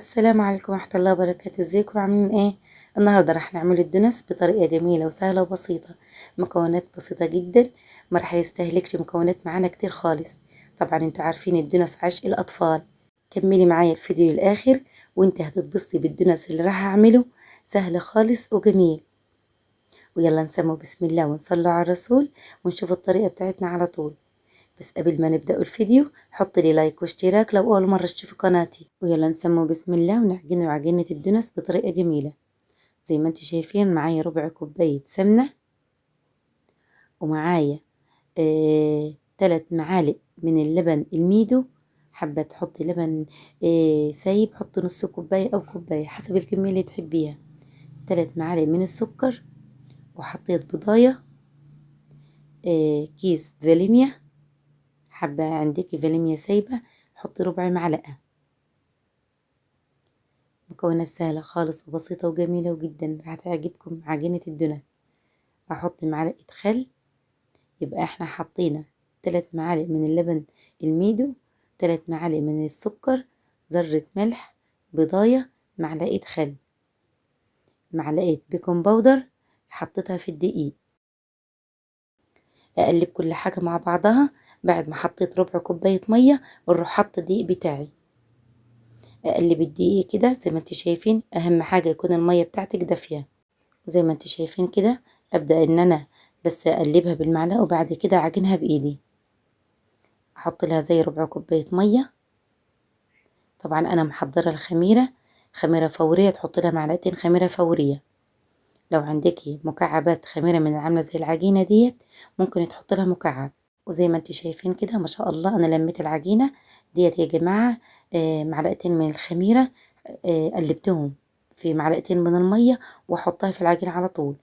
السلام عليكم ورحمة الله وبركاته. ازيكم عاملين ايه؟ النهاردة راح نعمل الدونس بطريقة جميلة وسهلة وبسيطة. مكونات بسيطة جدا، ما راح يستهلكش مكونات معانا كتير خالص. طبعا انتوا عارفين الدونس عشق الأطفال. كملي معايا الفيديو للآخر وانت هتتبسطي بالدونس اللي راح اعمله، سهل خالص وجميل. ويلا نسمو بسم الله ونصلوا على الرسول ونشوف الطريقة بتاعتنا على طول. بس قبل ما نبدأ الفيديو حط لي لايك واشتراك لو أول مرة تشوفي قناتي، ويلا نسمو بسم الله ونعجنه عجينة الدونس بطريقة جميلة. زي ما انتوا شايفين معايا ربع كوباية سمنة، ومعايا 3 معالق من اللبن الميدو. حابة تحطي لبن سايب حطي نص كوباية أو كوباية حسب الكمية اللي تحبيها. 3 معالق من السكر، وحطيت بضاية، كيس فانيليا. حابة عندك فانيليا سايبة حطي ربع معلقة. مكونات سهلة خالص وبسيطة وجميلة وجدا، راح تعجبكم عجينة الدونس. هحط معلقة خل، يبقى احنا حطينا 3 معالق من اللبن الميدو، 3 معالق من السكر، ذرة ملح، بضاية، معلقة خل، معلقة بيكنج باودر حطيتها في الدقيق. اقلب كل حاجة مع بعضها. بعد ما حطيت ربع كوباية مية اروح حاطة الدقيق بتاعي. اقلب الدقيق كده زي ما انتوا شايفين، اهم حاجة يكون المية بتاعتك دافية. وزي ما انتوا شايفين كده ابدأ ان انا بس اقلبها بالمعلقة وبعد كده اعجنها بايدي. احط لها زي ربع كوباية مية. طبعا انا محضرة الخميرة، خميرة فورية، تحط لها معلقتين خميرة فورية. لو عندكي مكعبات خميرة من عاملة زي العجينة ديت ممكن تحط لها مكعب. وزي ما انتوا شايفين كده ما شاء الله انا لميت العجينة ديت يا جماعة. معلقتين من الخميرة قلبتهم في معلقتين من المية واحطها في العجينة على طول.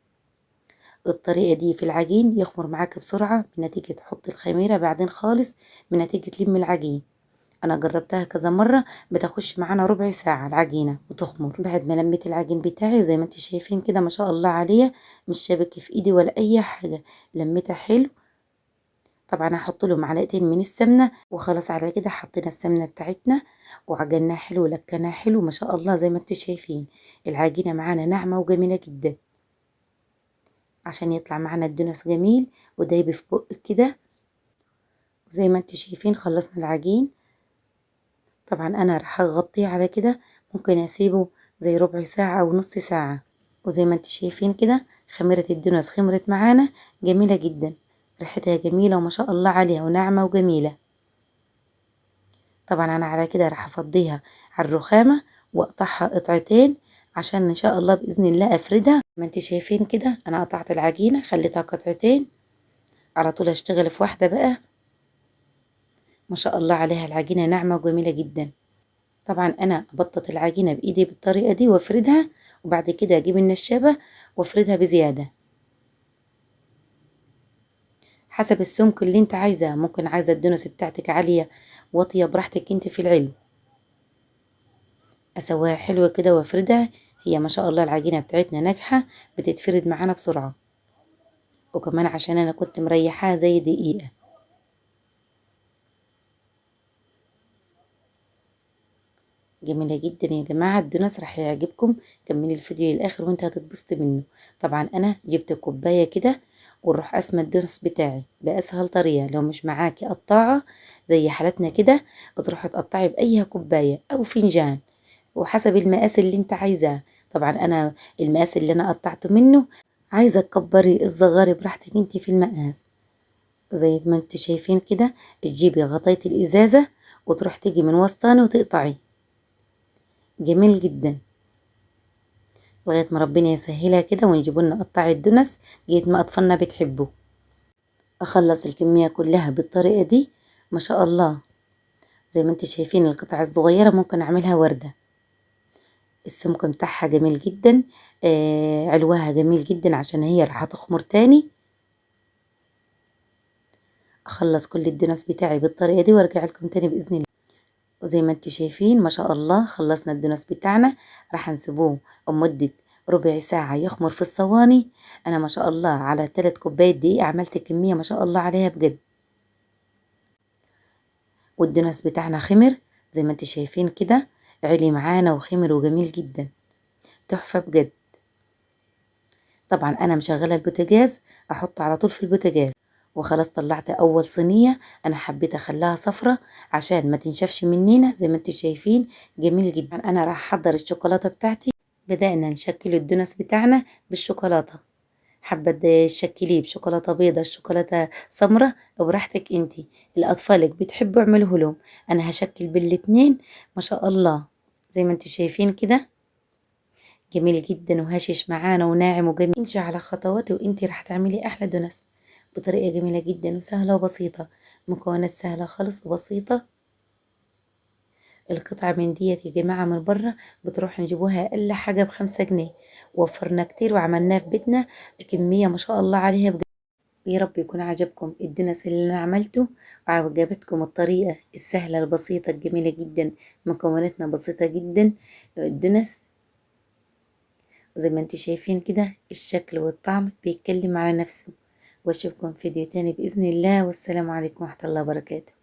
الطريقة دي في العجين يخمر معاك بسرعة من نتيجة تحط الخميرة بعدين خالص، من نتيجة تلم العجين. انا جربتها كذا مرة، بتاخش معانا ربع ساعة العجينة وتخمر. بعد ما لميت العجين بتاعي زي ما انتوا شايفين كده ما شاء الله عليه، مش شابك في ايدي ولا اي حاجة، لميتها حلو. طبعا هحط له معلقتين من السمنة وخلاص. على كده حطينا السمنة بتاعتنا وعجناها حلو ولكناها حلو ما شاء الله. زي ما انتوا شايفين العجينة معانا ناعمة وجميلة جدا، عشان يطلع معانا الدونس جميل ودايب في بقك كده. وزي ما انتوا شايفين خلصنا العجين. طبعا انا راح اغطيه على كده، ممكن اسيبه زي ربع ساعة او نص ساعة. وزي ما انتوا شايفين كده خميرة الدونس خمرت معانا جميلة جدا، ريحتها جميلة وما شاء الله عليها وناعمة وجميلة. طبعا انا على كده راح افضيها على الرخامة واقطعها قطعتين عشان ان شاء الله باذن الله افردها. ما انتوا شايفين كده انا قطعت العجينة خليتها قطعتين، على طول اشتغل في واحدة بقى. ما شاء الله عليها العجينة ناعمة وجميلة جدا. طبعا انا ابطط العجينة بايدي بالطريقة دي وافردها، وبعد كده اجيب النشابة وافردها بزيادة حسب السمك اللي انت عايزاه. ممكن عايزة الدونس بتاعتك عالية واطية براحتك انت في العلو. اسويها حلوة كده وافردها. هي ما شاء الله العجينة بتاعتنا ناجحة، بتتفرد معانا بسرعة، وكمان عشان انا كنت مريحاها زي دقيقة. جميلة جدا يا جماعة الدونس راح يعجبكم. كملي الفيديو للآخر وانت هتتبسطي منه. طبعا انا جبت كوباية كده ونروح قسمة الدونس بتاعي بأسهل طريقة. لو مش معاكي قطاعة زي حالتنا كده بتروحي تقطعي بأي كوباية أو فنجان وحسب المقاس اللي انت عايزاه. طبعا انا المقاس اللي انا قطعته منه، عايزة تكبري الصغاري براحتك انت في المقاس. زي ما انت شايفين كده تجيبي غطية الإزازة وتروح تيجي من وسطاني وتقطعي. جميل جدا لغاية ما ربنا يسهلها كده ونجيبوا لنا قطع الدنس جيت ما أطفالنا بتحبه. أخلص الكمية كلها بالطريقة دي ما شاء الله. زي ما انت شايفين القطع الصغيرة ممكن أعملها وردة. السمك بتاعها جميل جدا، علوها جميل جدا عشان هي راح تخمر تاني. أخلص كل الدنس بتاعي بالطريقة دي وارجع لكم تاني بإذن الله. وزي ما انتوا شايفين ما شاء الله خلصنا الدونس بتاعنا، راح نسيبوه لمدة ربع ساعة يخمر في الصواني. انا ما شاء الله على 3 كوبايات دقيق عملت كمية ما شاء الله عليها بجد. والدونس بتاعنا خمر زي ما انتوا شايفين كده. علي معانا وخمر وجميل جدا، تحفة بجد. طبعا انا مشغلة البوتاجاز، احطه على طول في البوتاجاز. وخلاص طلعت اول صينية، انا حبيت اخليها صفرة عشان ما تنشفش مننا زي ما انتم شايفين. جميل جدا. انا راح احضر الشوكولاتة بتاعتي. بدأنا نشكل الدونس بتاعنا بالشوكولاتة، حابة تشكليه بشوكولاتة بيضة، شوكولاتة سمرة، براحتك انتي. الأطفالك بتحبوا اعمله لهم. أنا هشكل بالاتنين ما شاء الله زي ما انتوا شايفين كده. جميل جدا وهشش معانا وناعم وجميل. امشي على خطواتي وانتي راح تعملي أحلى دونس بطريقة جميلة جدا وسهلة وبسيطة. مكونات سهلة خالص وبسيطة. القطعة من ديت يا جماعة من بره بتروح نجيبوها أقل حاجة ب5 جنيه. وفرنا كتير وعملناه في بيتنا كمية ما شاء الله عليها بجد. يا رب يكون عجبكم الدنس اللي انا عملته، وعجبتكم الطريقة السهلة البسيطة الجميلة جدا. مكوناتنا بسيطة جدا. الدنس زي ما انتم شايفين كده، الشكل والطعم بيتكلم على نفسه. واشوفكم في فيديو تاني بإذن الله، والسلام عليكم ورحمة الله وبركاته.